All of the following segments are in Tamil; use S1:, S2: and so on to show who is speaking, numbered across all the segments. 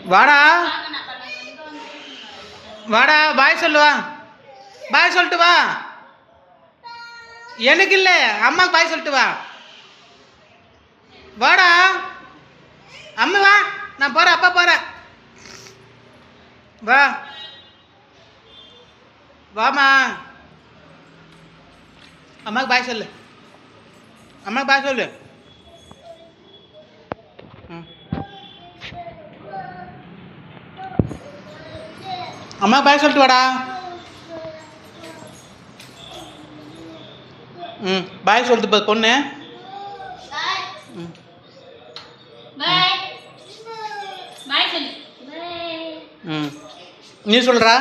S1: வாடா வாடா பாய் சொல்லுவா பாய் சொல்லிட்டு வா எனக்கு இல்லை அம்மாவுக்கு பாய் சொல்லிட்டு வா வாடா அம்மா வா நான் போகிறேன் அப்பா போகிறேன் வா வாமா அம்மாவுக்கு பாய் சொல்லு அம்மாவுக்கு பாய் சொல்லு அம்மா பாய் சொல்லிட்டு வாடா பாய் சொல்லிட்டு பொண்ணு நீ சொல்றா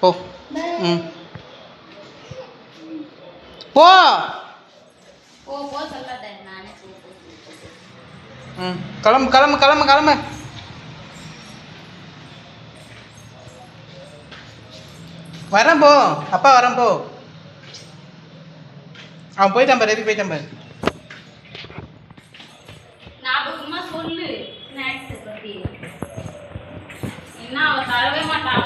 S1: போ போ கிளம்பு கிளம்பு கிளம்பு கிளம்பு வரேன் போ அப்பா வரேன் போ அவன் போயிட்டான் பாரு எதுக்கு போயிட்டான் பாரு
S2: சொல்லு என்ன அவ தரவே மாட்டான்